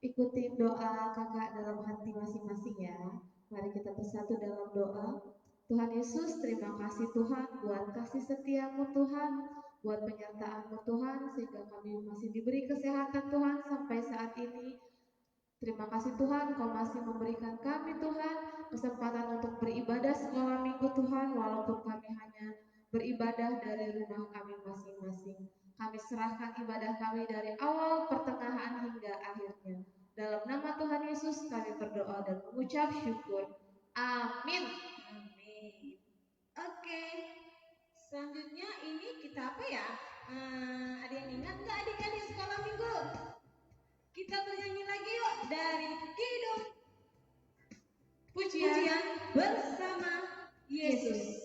Ikutin doa kakak dalam hati masing-masing ya. Mari kita bersatu dalam doa. Tuhan Yesus, terima kasih Tuhan buat kasih setiamu Tuhan, buat penyertaanmu Tuhan, sehingga kami masih diberi kesehatan Tuhan sampai saat ini. Terima kasih Tuhan, Kau masih memberikan kami Tuhan kesempatan untuk beribadah sekolah minggu Tuhan, walaupun kami hanya beribadah dari rumah kami masing-masing. Kami serahkan ibadah kami dari awal, pertengahan hingga akhirnya. Dalam nama Tuhan Yesus kami berdoa dan mengucap syukur. Amin. Amin. Oke, selanjutnya ini kita apa ya? Ada yang ingat nggak adik-adik sekolah minggu? Kita bernyanyi lagi yuk dari Kidung Pujian Bersama Yesus.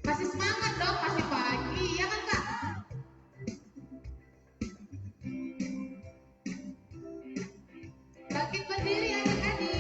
Kasih semangat dong, kasih pagi, ya kan Kak? Bangkit berdiri adik-adik.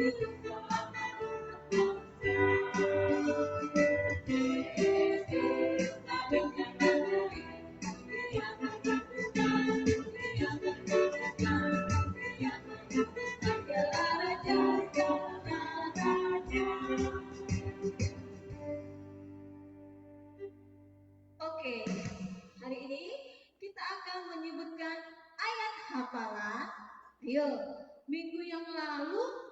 Oke, hari ini kita akan menyebutkan ayat hafalan. Ayo, minggu yang lalu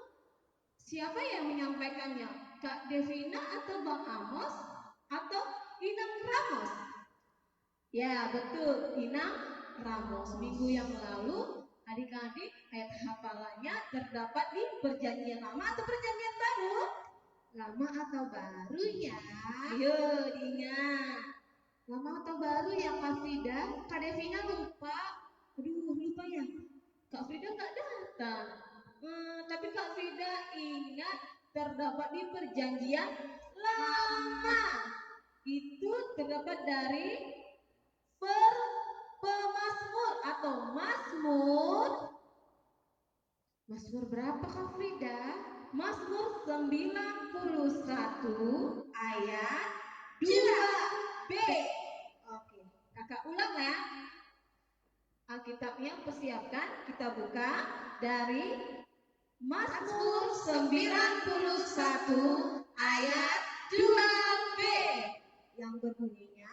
siapa yang menyampaikannya? Kak Devina atau Bang Amos atau Inang Ramos? Ya, betul, Inang Ramos. Minggu yang lalu adik-adik ayat hafalannya terdapat di Perjanjian Lama atau Perjanjian Baru? Lama atau baru ya? Ayo, diingat. Lama atau baru ya Kak Frida? Kak Devina lupa. Aduh, lupa ya. Kak Frida nggak datang. Tapi Kak Frida ingat terdapat di Perjanjian Lama. Itu terdapat dari Pemazmur atau Mazmur. Mazmur berapa Kak Frida? Mazmur 91 ayat 2b. Oke, kakak ulang ya. Alkitabnya persiapkan, kita buka dari Mazmur 91 ayat 2b yang berbunyinya,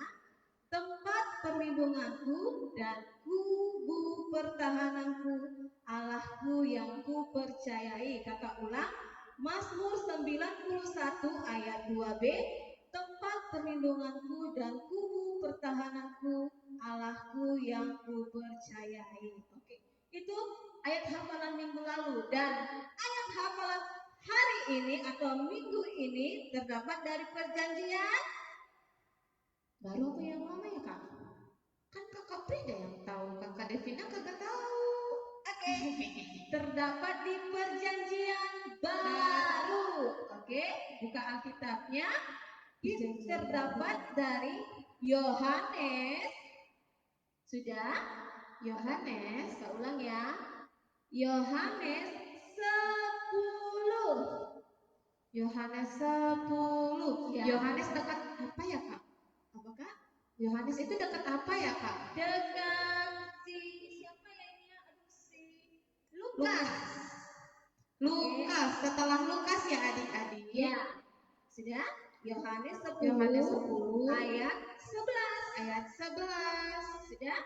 tempat perlindunganku dan kubu pertahananku, Allahku yang ku percayai. Kakak ulang, Mazmur 91 ayat 2b, tempat perlindunganku dan kubu pertahananku, Allahku yang ku percayai. Oke, itu ayat hafalan minggu lalu, dan ayat hafalan hari ini atau minggu ini terdapat dari Perjanjian Baru atau yang lama ya Kak? Kan Kakak Frida yang tahu, Kakak Devina kagak tahu. Oke, terdapat di Perjanjian Baru. Oke, buka Alkitabnya. Itu terdapat dari Yohanes. Sudah? Yohanes, Saya ulang ya. Yohanes 10. Yohanes 10. Ya. Yohanes dekat apa ya Kak? Apakah? Yohanes itu dekat apa ya Kak? Dengan siapa ya ini? Aduh, Lukas. Lukas, setelah Lukas ya adik-adik. Ya. Sudah? Yohanes 10 ayat 11. Ayat 11. Sudah?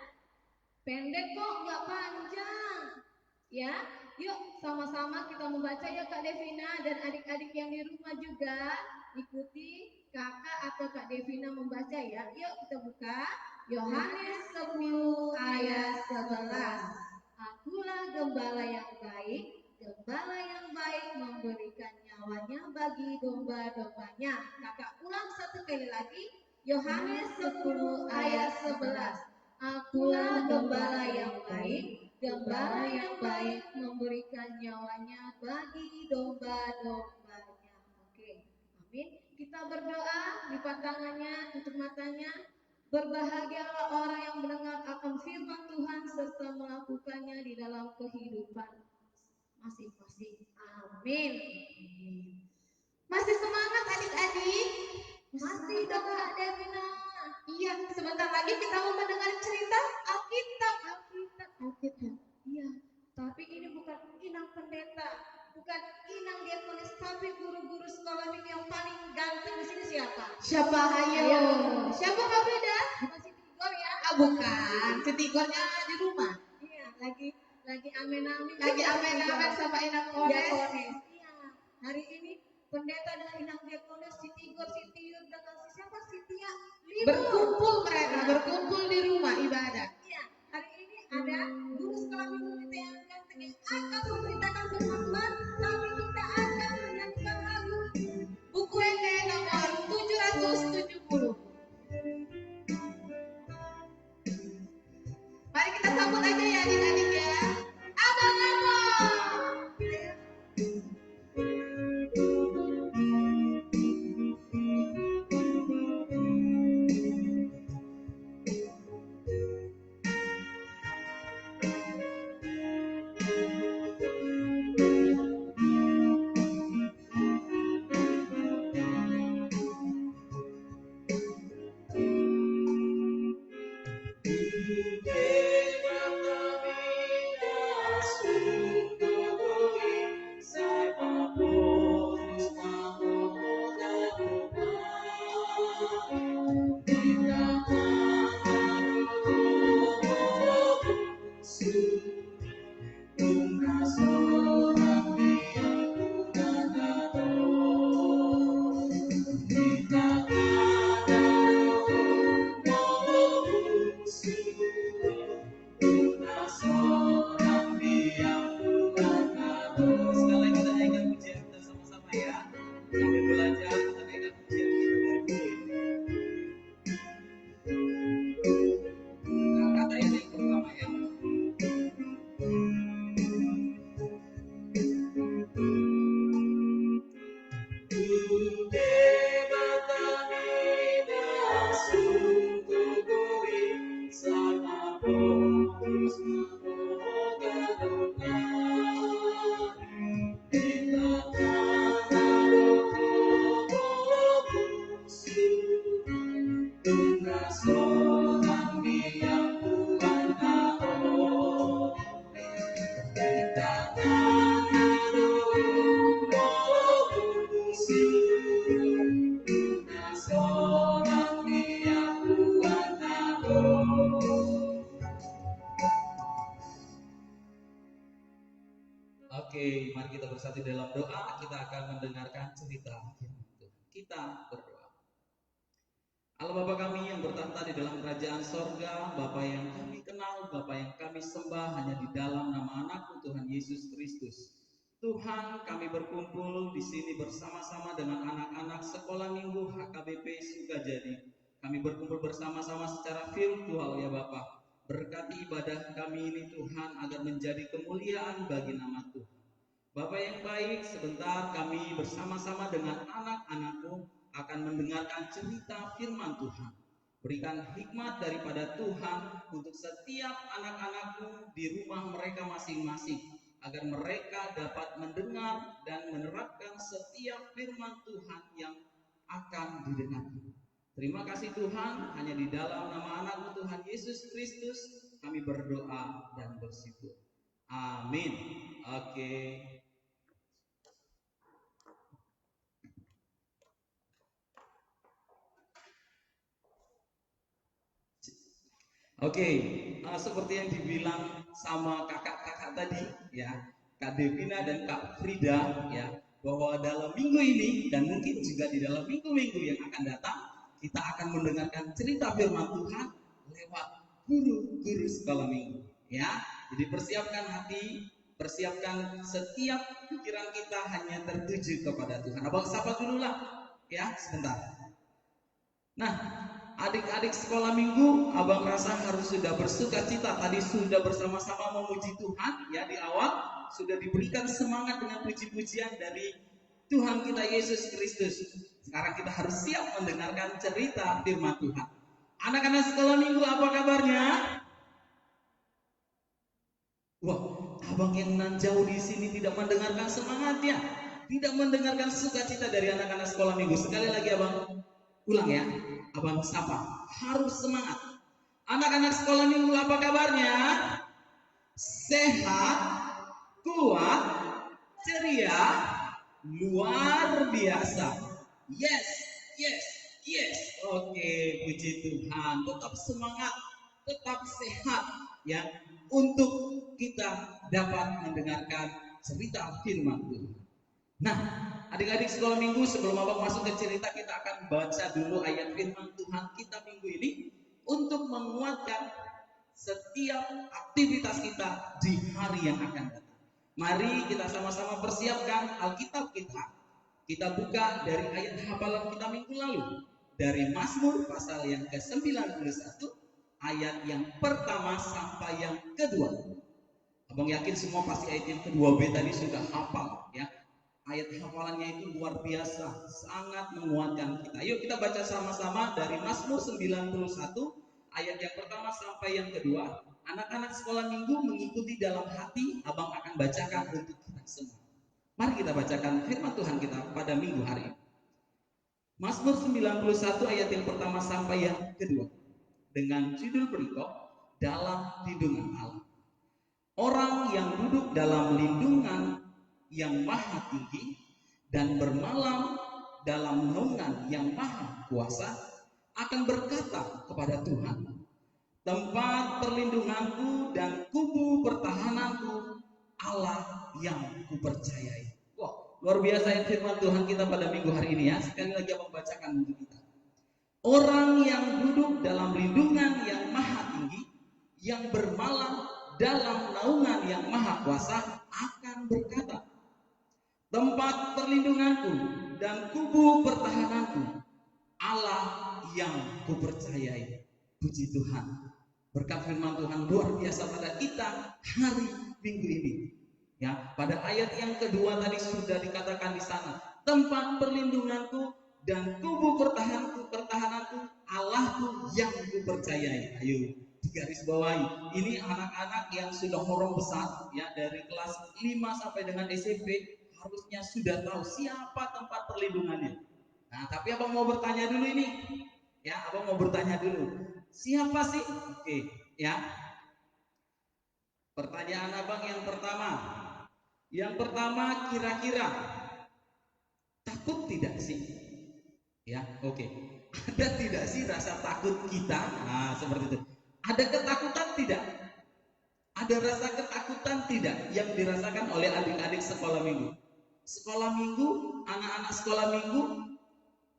Pendek kok, nggak panjang. Ya, yuk sama-sama kita membaca ya Kak Devina dan adik-adik yang di rumah juga ikuti kakak atau Kak Devina membaca ya. Yuk kita buka Yohanes 10 ayat 11. Akulah gembala yang baik, gembala yang baik memberikan nyawanya bagi domba-dombanya. Kakak ulang satu kali lagi, Yohanes 10 ayat 11. Akulah gembala yang baik, gembala yang baik memberikan nyawanya bagi domba-dombanya. Oke, amin. Kita berdoa, lipat tangannya, tutup matanya. Berbahagialah orang yang mendengar akan firman Tuhan serta melakukannya di dalam kehidupan masing-masing. Amin. Masih semangat adik-adik? Masih dong Kak Devina. Iya, sebentar lagi kita mau mendengar cerita Alkitab. Alkitab. Iya, tapi ini bukan inang pendeta, bukan inang diakonis, tapi guru-guru sekolah minggu yang paling ganteng di sini siapa? Siapa ayo? Siapa Kak Frida? Masih Tigor ya? Bukan, Tigornya di rumah. Iya, lagi amen-amen. Lagi amen-amen sama Inang Kones. Iya, hari ini pendeta dan inang diakonis si Tigor, si Tiur dengan si siapa? Si Tia. Berkumpul mereka, berkumpul di rumah ibadah. Iya, hari ini ada guru sekolah minggu kita yang ganteng yang akan memberitakan firman Tuhan, tapi kita akan menyanyikan lagu Buku ET nomor 770. Mari kita sambut aja ya adik-adik ya. Abang-abang. dalam doa kita akan mendengarkan cerita firman Tuhan. Kita berdoa. Allah Bapa kami yang bertahta di dalam kerajaan sorga, Bapa yang kami kenal, Bapa yang kami sembah hanya di dalam nama Anak-Mu Tuhan Yesus Kristus. Tuhan, kami berkumpul di sini bersama-sama dengan anak-anak sekolah minggu HKBP Sukajadi. Kami berkumpul bersama-sama secara virtual ya Bapa. Berkati ibadah kami ini Tuhan agar menjadi kemuliaan bagi nama Tuhan. Bapa yang baik, sebentar kami bersama-sama dengan anak-anak-Mu akan mendengarkan cerita firman Tuhan. Berikan hikmat daripada Tuhan untuk setiap anak-anak-Mu di rumah mereka masing-masing, agar mereka dapat mendengar dan menerapkan setiap firman Tuhan yang akan didengarkan. Terima kasih Tuhan, hanya di dalam nama Anak-Mu Tuhan Yesus Kristus kami berdoa dan bersyukur. Amin. Oke. Seperti yang dibilang sama kakak-kakak tadi, ya, Kak Devina dan Kak Frida, ya, bahwa dalam minggu ini dan mungkin juga di dalam minggu-minggu yang akan datang, kita akan mendengarkan cerita firman Tuhan lewat guru-guru sekolah minggu, ya. Jadi persiapkan hati, persiapkan setiap pikiran kita hanya tertuju kepada Tuhan. Abang sapa dulu lah, ya, sebentar. Nah, adik-adik sekolah minggu, abang rasa harus sudah bersuka cita. Tadi sudah bersama-sama memuji Tuhan, ya, di awal sudah diberikan semangat dengan puji-pujian dari Tuhan kita Yesus Kristus. Sekarang kita harus siap mendengarkan cerita firman Tuhan. Anak-anak sekolah minggu, apa kabarnya? Wah, abang yang nan jauh di sini tidak mendengarkan semangatnya, tidak mendengarkan sukacita dari anak-anak sekolah minggu. Sekali lagi abang ulang ya, abang sapa, harus semangat. Anak-anak sekolah minggu, apa kabarnya? Sehat, kuat, ceria, luar biasa. Yes, yes, yes. Oke, puji Tuhan. Tetap semangat, tetap sehat, ya, untuk kita dapat mendengarkan cerita firman Tuhan. Nah, adik-adik sekolah minggu, sebelum abang masuk ke cerita, kita akan baca dulu ayat firman Tuhan kita minggu ini untuk menguatkan setiap aktivitas kita di hari yang akan datang. Mari kita sama-sama persiapkan Alkitab kita. Kita buka dari ayat hafalan kita minggu lalu, dari Mazmur pasal yang ke-91, ayat yang pertama sampai yang kedua. Abang yakin semua pasti ayat yang kedua B tadi sudah hafal, ya. Ayat hafalannya itu luar biasa, sangat menguatkan kita. Yuk kita baca sama-sama dari Mazmur 91 ayat yang pertama sampai yang kedua. Anak-anak sekolah minggu mengikuti dalam hati, abang akan bacakan untuk kita semua. Mari kita bacakan firman Tuhan kita pada minggu hari ini. Mazmur 91 ayat yang pertama sampai yang kedua, dengan judul berikut, dalam lindungan Allah. Orang yang duduk dalam lindungan yang maha tinggi dan bermalam dalam naungan yang maha kuasa akan berkata kepada Tuhan, tempat perlindunganku dan kubu pertahananku, Allah yang kupercayai. Wah, luar biasa firman Tuhan kita pada minggu hari ini, ya. Sekali lagi abang bacakan untuk kita. Orang yang duduk dalam lindungan yang maha tinggi, yang bermalam dalam naungan yang maha kuasa akan berkata, tempat perlindunganku dan kubu pertahananku, Allah yang kupercayai. Puji Tuhan. Berkat firman Tuhan luar biasa pada kita hari minggu ini. Ya, pada ayat yang kedua tadi sudah dikatakan di sana, tempat perlindunganku dan kubu pertahananku, Allahku yang kupercayai. Ayo digaris bawahi. Ini anak-anak yang sudah horong besar, ya, dari kelas 5 sampai dengan SMP. Harusnya sudah tahu siapa tempat perlindungannya. Nah, tapi abang mau bertanya dulu ini, ya, abang mau bertanya dulu, siapa sih? Oke, ya. Pertanyaan abang yang pertama, kira-kira takut tidak sih? Ya, oke. Ada tidak sih rasa takut kita? Nah, seperti itu. Ada ketakutan tidak? Ada rasa ketakutan tidak yang dirasakan oleh adik-adik sekolah minggu? Sekolah minggu, anak-anak sekolah minggu,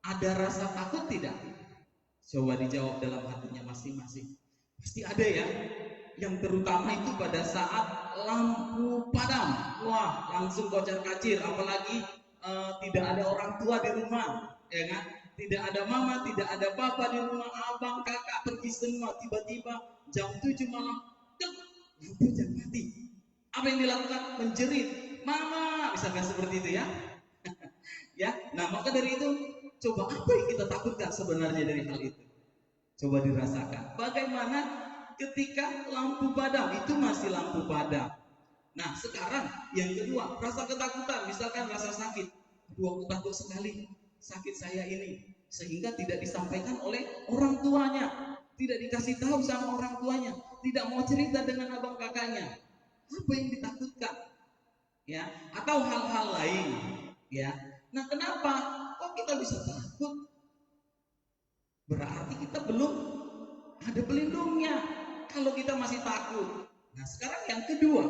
ada rasa takut tidak? Coba dijawab dalam hatinya masing-masing. Pasti ada ya. Yang terutama itu pada saat lampu padam. Wah, langsung kocar-kacir. Apalagi tidak ada orang tua di rumah, ya kan? Tidak ada mama, tidak ada papa di rumah, abang, kakak pergi semua. Tiba-tiba jam 7 malam, lampunya mati. Apa yang dilakukan? Menjerit, mama, misalkan seperti itu ya. Ya, nah maka dari itu, coba apa yang kita takutkan sebenarnya dari hal itu? Coba dirasakan. Bagaimana ketika lampu padam, itu masih lampu padam. Nah sekarang yang kedua, rasa ketakutan, misalkan rasa sakit. Aduh, aku takut sekali sakit saya ini, sehingga tidak disampaikan oleh orang tuanya, tidak dikasih tahu sama orang tuanya, tidak mau cerita dengan abang kakaknya. Apa yang ditakutkan? Ya, atau hal-hal lain. Ya, nah kenapa? Kok kita bisa takut? Berarti kita belum ada pelindungnya. Kalau kita masih takut. Nah sekarang yang kedua,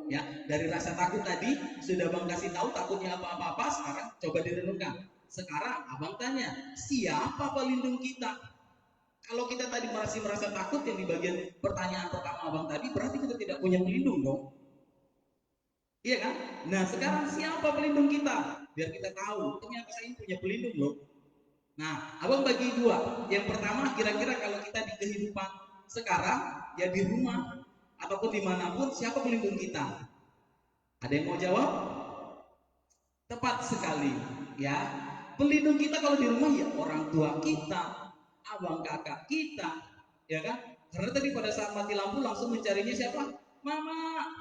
ya, dari rasa takut tadi sudah Bang kasih tahu takutnya apa-apa. Sekarang coba direnungkan. Sekarang abang tanya, siapa pelindung kita? Kalau kita tadi masih merasa takut yang di bagian pertanyaan pertama abang tadi, berarti kita tidak punya pelindung dong. Iya kan? Nah sekarang siapa pelindung kita? Biar kita tahu, ternyata saya punya pelindung loh. Nah, abang bagi dua. Yang pertama, kira-kira kalau kita di kehidupan sekarang, ya di rumah ataupun dimanapun, siapa pelindung kita? Ada yang mau jawab? Tepat sekali, ya. Pelindung kita kalau di rumah ya orang tua kita, abang kakak kita, ya kan? Karena tadi pada saat mati lampu langsung mencarinya siapa? Mama,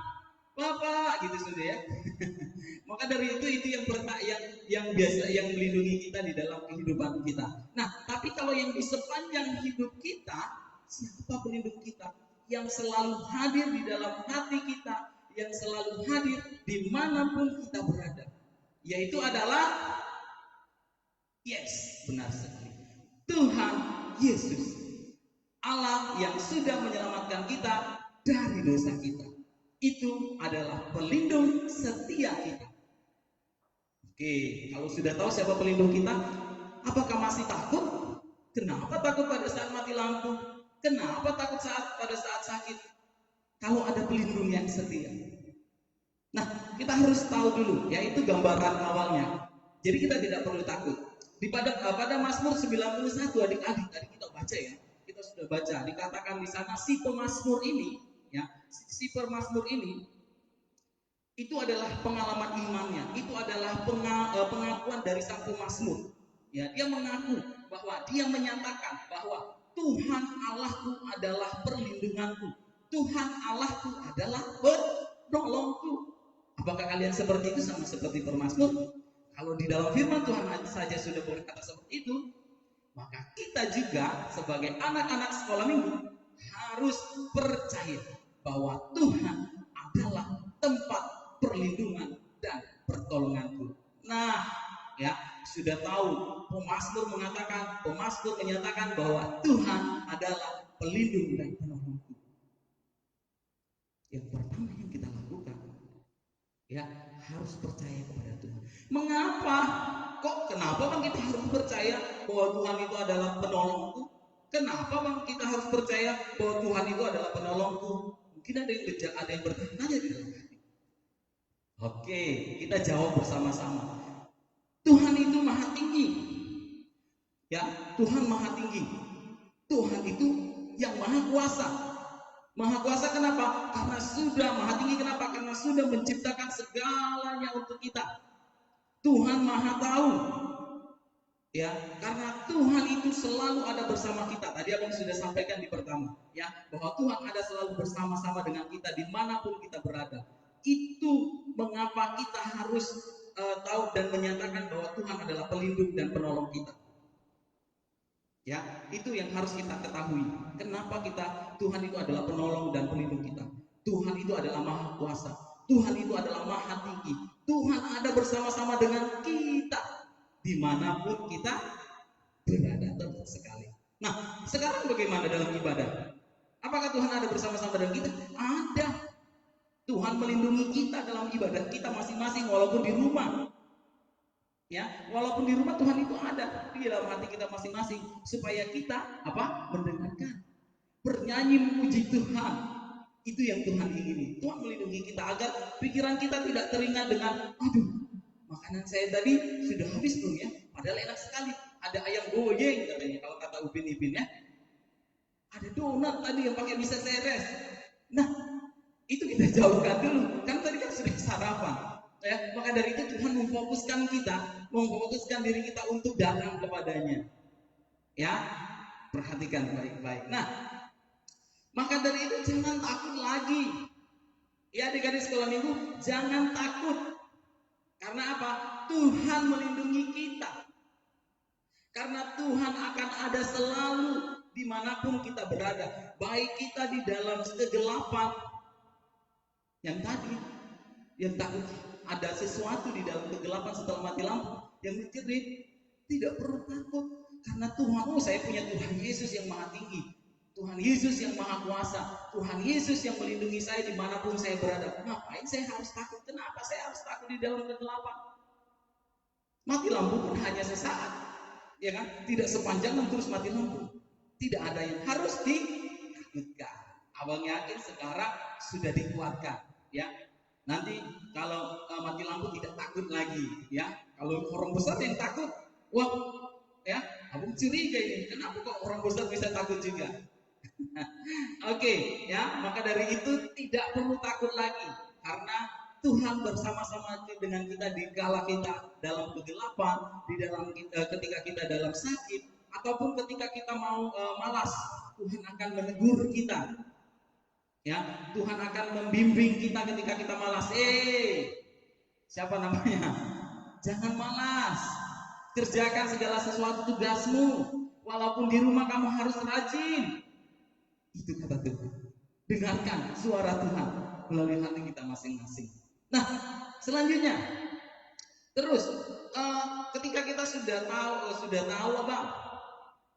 papa, gitu sudah ya. Maka dari itu yang biasa yang melindungi kita di dalam kehidupan kita. Nah, tapi kalau yang di sepanjang hidup kita, siapa pelindung kita? Yang selalu hadir di dalam hati kita, yang selalu hadir dimanapun kita berada, yaitu adalah benar sekali, Tuhan Yesus, Allah yang sudah menyelamatkan kita dari dosa kita. Itu adalah pelindung setia kita. Oke, kalau sudah tahu siapa pelindung kita, apakah masih takut? Kenapa takut pada saat mati lampu? Kenapa takut pada saat sakit? Kalau ada pelindung yang setia. Nah, kita harus tahu dulu, yaitu gambaran awalnya. Jadi kita tidak perlu takut. Pada Mazmur 91 adik-adik tadi kita baca ya, kita sudah baca, dikatakan di sana si pemazmur ini, ya, si pemazmur ini itu adalah pengalaman imannya, itu adalah pengakuan dari sang pemazmur. Ya, dia mengaku bahwa dia menyatakan bahwa Tuhan Allahku adalah perlindunganku, Tuhan Allahku adalah penolongku. Apakah kalian seperti itu sama seperti pemazmur? Kalau di dalam firman Tuhan saja sudah berkata seperti itu, maka kita juga sebagai anak-anak sekolah minggu harus percaya bahwa Tuhan adalah tempat perlindungan dan pertolonganku. Nah, ya, sudah tahu pemazmur menyatakan bahwa Tuhan adalah pelindung dan penolongku. Yang pertama yang kita lakukan, ya, harus percaya kepada Tuhan. Mengapa? Kenapa Bang kita harus percaya bahwa Tuhan itu adalah penolongku? Kenapa Bang kita harus percaya bahwa Tuhan itu adalah penolongku? Mungkin ada yang bertanya di dalam hati. Oke, kita jawab bersama-sama. Tuhan itu maha tinggi. Ya, Tuhan maha tinggi. Tuhan itu yang maha kuasa. Maha kuasa kenapa? Karena sudah maha tinggi. Kenapa? Karena sudah menciptakan segalanya untuk kita. Tuhan maha tahu. Ya, karena Tuhan itu selalu ada bersama kita. Tadi abang sudah sampaikan di pertama, ya, bahwa Tuhan ada selalu bersama-sama dengan kita dimanapun kita berada. Itu mengapa kita harus tahu dan menyatakan bahwa Tuhan adalah pelindung dan penolong kita. Ya, itu yang harus kita ketahui. Kenapa Tuhan itu adalah penolong dan pelindung kita. Tuhan itu adalah maha kuasa. Tuhan itu adalah maha tinggi. Tuhan ada bersama-sama dengan kita dimanapun kita berada. Tepat sekali. Nah, sekarang bagaimana dalam ibadah? Apakah Tuhan ada bersama-sama dengan kita? Ada. Tuhan melindungi kita dalam ibadah kita masing-masing walaupun di rumah. Ya, walaupun di rumah Tuhan itu ada di dalam hati kita masing-masing supaya kita mendengarkan, bernyanyi memuji Tuhan. Itu yang Tuhan ingini. Tuhan melindungi kita agar pikiran kita tidak teringat dengan aduh, makanan saya tadi sudah habis belum ya? Padahal enak sekali. Ada ayam goyeng katanya kalau kata Upin Ipin ya. Ada donat tadi yang pakai bisa seres. Nah, itu kita jauhkan dulu. Kan tadi kan sudah sarapan. Ya, maka dari itu Tuhan memfokuskan diri kita untuk datang kepadanya. Ya, perhatikan baik-baik. Nah, maka dari itu jangan takut lagi. Ya, adik-adik sekolah minggu, jangan takut. Karena apa? Tuhan melindungi kita. Karena Tuhan akan ada selalu dimanapun kita berada. Baik kita di dalam kegelapan yang tadi, yang takut ada sesuatu di dalam kegelapan setelah mati lampu, yang mikir tidak perlu takut karena Tuhan, saya punya Tuhan Yesus yang maha tinggi, Tuhan Yesus yang maha kuasa, Tuhan Yesus yang melindungi saya dimanapun saya berada. Ngapain saya harus takut? Kenapa saya harus takut di dalam kegelapan? Mati lampu pun hanya sesaat, ya kan? Tidak sepanjang terus mati lampu. Tidak ada yang harus ditakutkan. Abang yakin sekarang sudah dikuatkan, ya. Nanti kalau mati lampu tidak takut lagi, ya. Kalau orang besar yang takut, wah, ya, abang curiga ini. Kenapa kok orang besar bisa takut juga? Oke, ya. Maka dari itu tidak perlu takut lagi, karena Tuhan bersama-sama dengan kita di kala kita dalam kegelapan, ketika kita dalam sakit, ataupun ketika kita mau malas, Tuhan akan menegur kita. Ya, Tuhan akan membimbing kita ketika kita malas. Siapa namanya? Jangan malas. Kerjakan segala sesuatu tugasmu. Walaupun di rumah kamu harus rajin. Itu kata Tuhan. Dengarkan suara Tuhan melalui hati kita masing-masing. Nah, selanjutnya, terus ketika kita sudah tahu apa,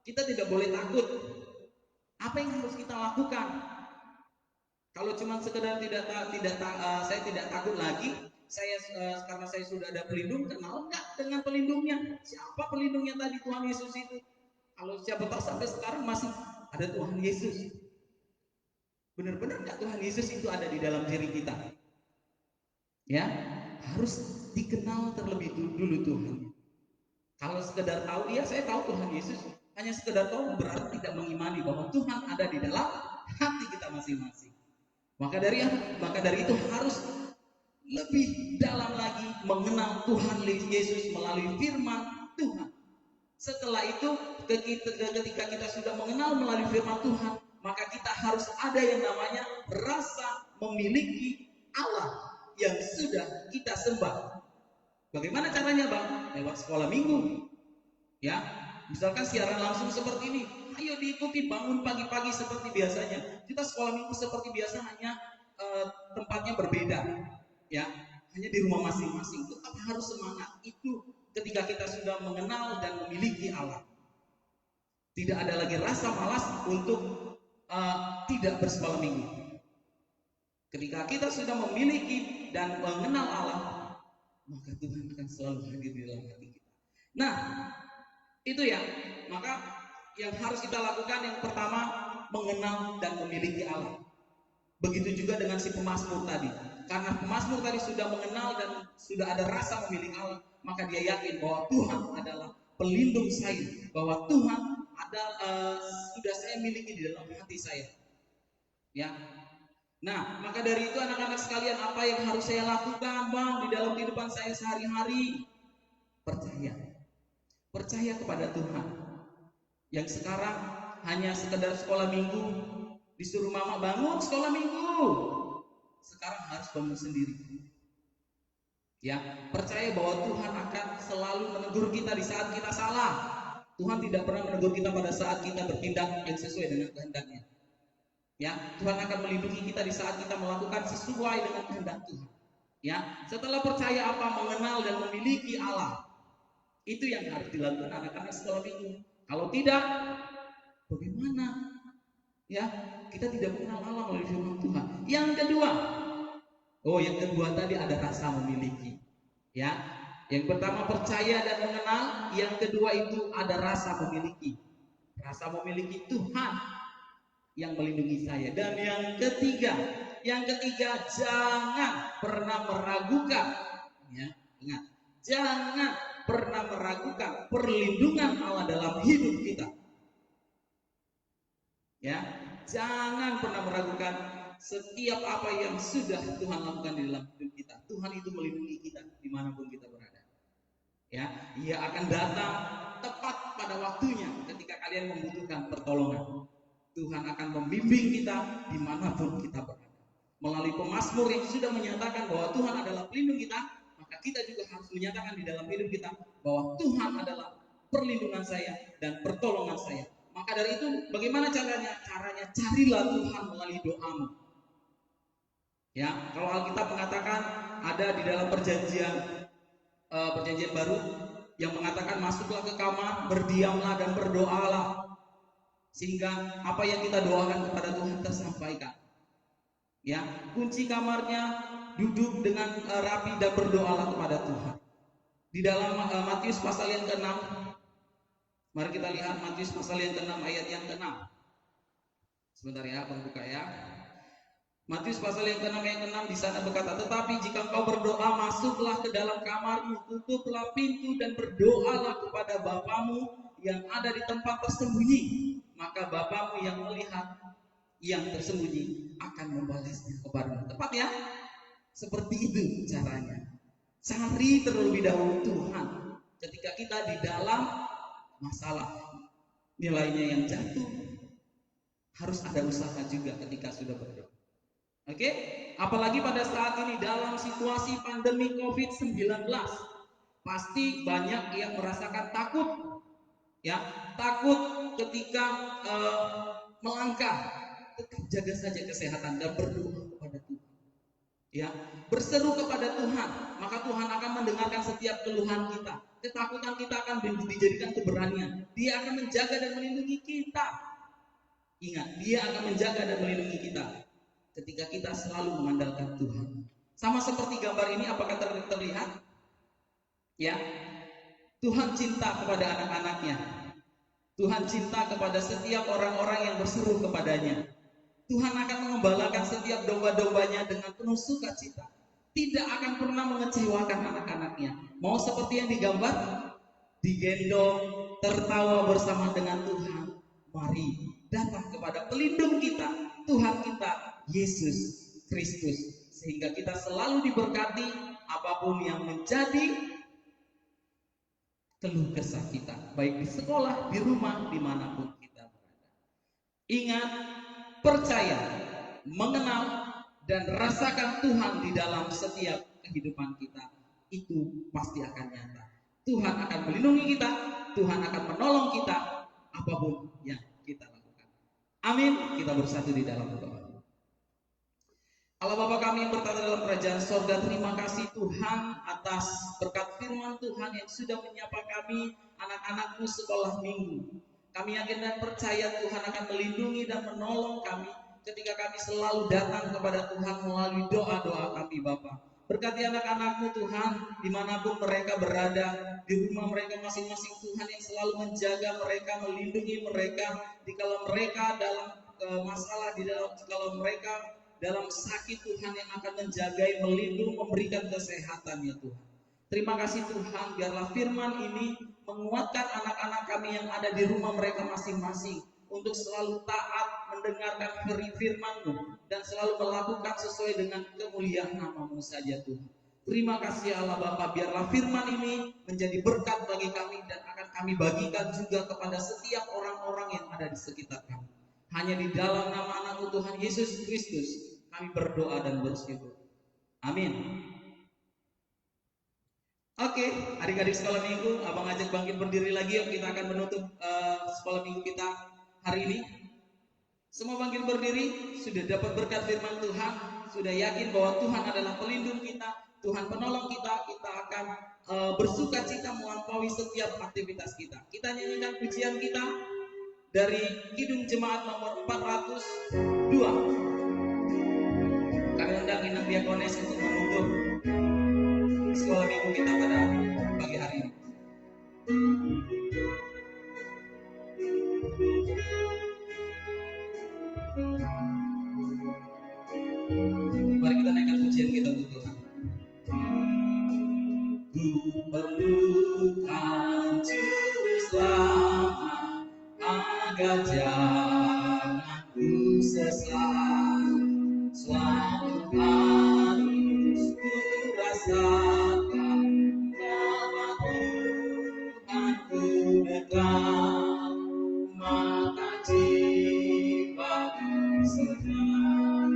kita tidak boleh takut. Apa yang harus kita lakukan? Kalau cuma sekedar saya tidak takut lagi, karena saya sudah ada pelindung, kenal enggak dengan pelindungnya? Siapa pelindungnya tadi? Tuhan Yesus itu. Kalau siapa tahu sampai sekarang masih ada Tuhan Yesus. Benar-benar enggak Tuhan Yesus itu ada di dalam diri kita? Ya, harus dikenal terlebih dulu Tuhan. Kalau sekedar tahu, iya saya tahu Tuhan Yesus. Hanya sekedar tahu berarti tidak mengimani bahwa Tuhan ada di dalam hati kita masing-masing. Maka dari itu harus lebih dalam lagi mengenal Tuhan Yesus melalui firman Tuhan. Setelah itu ketika kita sudah mengenal melalui firman Tuhan, maka kita harus ada yang namanya rasa memiliki Allah yang sudah kita sembah. Bagaimana caranya, Bang? Lewat sekolah minggu. Ya, misalkan siaran langsung seperti ini. Ayo diikuti, bangun pagi-pagi seperti biasanya. Kita sekolah minggu seperti biasa, hanya tempatnya berbeda, ya, hanya di rumah masing-masing. Tetap harus semangat itu ketika kita sudah mengenal dan memiliki Allah. Tidak ada lagi rasa malas untuk tidak bersekolah minggu. Ketika kita sudah memiliki dan mengenal Allah, maka Tuhan akan selalu hadir di dalam hati kita. Nah, itu ya. Maka yang harus kita lakukan yang pertama, mengenal dan memiliki Allah. Begitu juga dengan si pemazmur tadi. Karena pemazmur tadi sudah mengenal dan sudah ada rasa memiliki Allah, maka dia yakin bahwa Tuhan adalah pelindung saya, bahwa Tuhan sudah saya miliki di dalam hati saya. Ya. Nah, maka dari itu anak-anak sekalian, apa yang harus saya lakukan, Bang, di dalam kehidupan saya sehari-hari? Percaya kepada Tuhan. Yang sekarang hanya sekedar sekolah minggu, disuruh mama bangun sekolah minggu, sekarang harus bangun sendiri. Ya, percaya bahwa Tuhan akan selalu menegur kita di saat kita salah. Tuhan tidak pernah menegur kita pada saat kita bertindak yang sesuai dengan kehendaknya. Ya, Tuhan akan melindungi kita di saat kita melakukan sesuai dengan kehendak Tuhan. Ya, setelah percaya mengenal dan memiliki Allah, itu yang harus dilakukan anak-anak sekolah minggu. Kalau tidak, bagaimana? Ya, kita tidak mengenal Allah melalui firman Tuhan. Yang kedua tadi ada rasa memiliki. Ya, Yang pertama percaya dan mengenal, yang kedua itu ada rasa memiliki. Rasa memiliki Tuhan yang melindungi saya. Dan yang ketiga jangan pernah meragukan, ya, ingat, jangan pernah meragukan perlindungan Allah dalam hidup kita. Ya, jangan pernah meragukan setiap apa yang sudah Tuhan lakukan di dalam hidup kita. Tuhan itu melindungi kita dimanapun kita berada. Ya, Ia akan datang tepat pada waktunya ketika kalian membutuhkan pertolongan. Tuhan akan membimbing kita dimanapun kita berada. Melalui pemazmur yang sudah menyatakan bahwa Tuhan adalah pelindung kita, maka kita juga harus menyatakan di dalam hidup kita bahwa Tuhan adalah perlindungan saya dan pertolongan saya. Maka dari itu, bagaimana caranya? Caranya carilah Tuhan melalui doamu. Ya, kalau Alkitab mengatakan ada di dalam perjanjian baru yang mengatakan masuklah ke kamar, berdiamlah dan berdoalah sehingga apa yang kita doakan kepada Tuhan tersampaikan. Ya, kunci kamarnya duduk dengan rapi dan berdoalah kepada Tuhan. Di dalam Matius pasal yang ke-6, mari kita lihat Matius pasal yang ke-6 ayat yang ke-6. Sebentar ya, Abang buka ya. Matius pasal yang ke-6 ayat ke-6 di sana berkata, tetapi jika engkau berdoa, masuklah ke dalam kamarmu, tutuplah pintu dan berdoalah kepada Bapamu yang ada di tempat tersembunyi, maka Bapamu yang melihat yang tersembunyi akan membalasnya kepadamu. Tepat ya? Seperti itu caranya. Cari terlebih dahulu Tuhan ketika kita di dalam masalah, nilainya yang jatuh, harus ada usaha juga ketika sudah berdoa. Oke, apalagi pada saat ini dalam situasi pandemi COVID-19, pasti banyak yang merasakan takut, ya, takut ketika melangkah. Tetap jaga saja kesehatan dan berdoa kepada Tuhan, ya, berseru kepada Tuhan, maka Tuhan akan mendengarkan setiap keluhan kita. Ketakutan kita akan dijadikan keberanian. Dia akan menjaga dan melindungi kita. Ingat, Dia akan menjaga dan melindungi kita ketika kita selalu mengandalkan Tuhan. Sama seperti gambar ini, apakah terlihat? Ya, Tuhan cinta kepada anak-anaknya. Tuhan cinta kepada setiap orang-orang yang berseru kepadanya. Tuhan akan mengembalakan setiap domba-dombanya dengan penuh sukacita. Tidak akan pernah mengecewakan anak-anaknya. Mau seperti yang digambar? Digendong, tertawa bersama dengan Tuhan. Mari datang kepada pelindung kita, Tuhan kita, Yesus Kristus, sehingga kita selalu diberkati apapun yang menjadi keluh kesah kita, baik di sekolah, di rumah, dimanapun kita berada. Ingat, percaya, mengenal, dan rasakan Tuhan di dalam setiap kehidupan kita. Itu pasti akan nyata. Tuhan akan melindungi kita, Tuhan akan menolong kita apapun yang kita lakukan. Amin. Kita bersatu di dalam doa. Allah Bapa kami yang bertata dalam kerajaan sorga, terima kasih Tuhan atas berkat firman Tuhan yang sudah menyapa kami, anak-anak-Mu sekolah minggu. Kami yakin dan percaya Tuhan akan melindungi dan menolong kami ketika kami selalu datang kepada Tuhan melalui doa-doa kami Bapa. Berkati anak-anak-Mu Tuhan, dimanapun mereka berada, di rumah mereka masing-masing Tuhan yang selalu menjaga mereka, melindungi mereka, dikala mereka dalam masalah, dikala mereka dalam sakit, Tuhan yang akan menjagai, melindungi, memberikan kesehatan ya Tuhan. Terima kasih Tuhan, biarlah firman ini menguatkan anak-anak kami yang ada di rumah mereka masing-masing untuk selalu taat mendengarkan firman-Mu dan selalu melakukan sesuai dengan kemuliaan nama-Mu saja Tuhan. Terima kasih Allah Bapa, biarlah firman ini menjadi berkat bagi kami dan akan kami bagikan juga kepada setiap orang-orang yang ada di sekitar kami. Hanya di dalam nama anak-Mu Tuhan Yesus Kristus kami berdoa dan bersyukur. Amin. Oke, adik-adik sekolah minggu, abang ajak bangkit berdiri lagi. Yuk kita akan menutup sekolah minggu kita hari ini. Semua bangkit berdiri, sudah dapat berkat firman Tuhan, sudah yakin bahwa Tuhan adalah pelindung kita, Tuhan penolong kita, kita akan bersuka cita melampaui setiap aktivitas kita. Kita nyanyikan pujian kita dari Kidung Jemaat nomor 402. Kami undang Inang Diakones untuk menutup sekolah minggu kita pada pagi hari ini. Mari kita naikkan pujian kita untuk Tuhan. Ku perlukan juru selamat agar jangan ku sesat. Selalu harus ku rasakan bahwa Tuhanku dekat, maka jiwaku senang.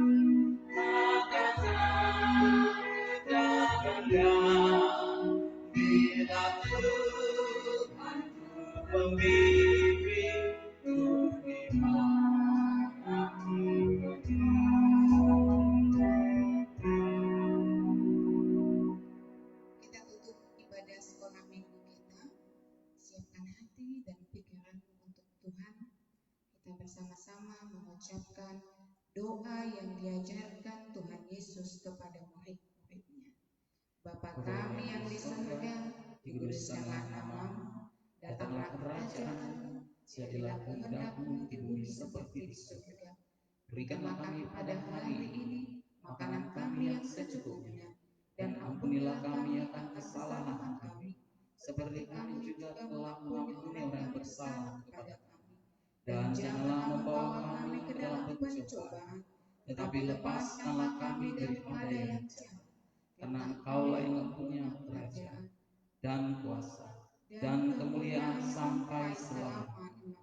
Bila Tuhanku membimbingku di mana ku Kita tutup ibadah sekolah minggu kita. Siapkan hati dan pikiran untuk Tuhan. Kita bersama-sama mengucapkan doa yang diajarkan Tuhan Yesus kepada murid-muridnya. Bapa kami yang di surga, dikuduskanlah namamu, datanglah kerajaanmu, jadilah kehendakmu di bumi seperti di surga. Berikanlah kami pada hari ini makanan kami yang secukupnya, dan ampunilah kami akan kesalahan kami, seperti kami juga telah mengampuni orang yang bersalah kepada kami. Dan janganlah membawa kami ke dalam pencobaan, tetapi lepaskanlah kami daripada yang jahat. Karena Engkaulah yang mempunyai kerajaan dan kuasa dan kemuliaan sampai selama-lamanya.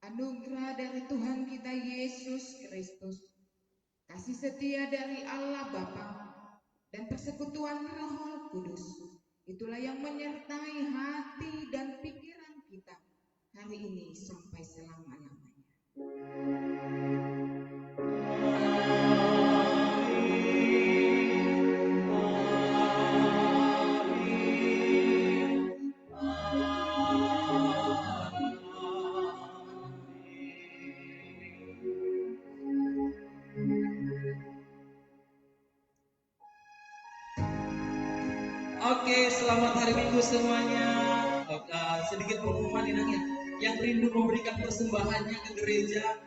Anugerah dari Tuhan kita Yesus Kristus, kasih setia dari Allah Bapa, dan persekutuan Roh Kudus, itulah yang menyertai hati dan pikiran kita hari ini sampai selama-lamanya. Oke, selamat hari Minggu semuanya. Sedikit pengumuman ini yang rindu memberikan persembahannya ke gereja,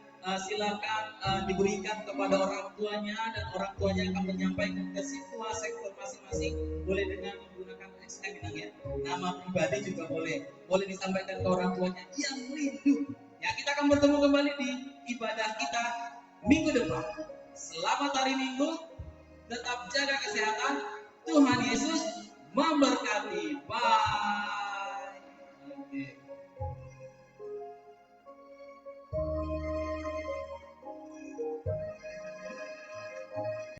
silakan diberikan kepada orang tuanya, dan orang tuanya akan menyampaikan ke semua sektor masing-masing. Boleh dengan menggunakan XM ya. Nama pribadi juga boleh disampaikan ke orang tuanya yang rindu. Ya, kita akan bertemu kembali di ibadah kita minggu depan. Selamat hari Minggu, tetap jaga kesehatan. Tuhan Yesus memberkati.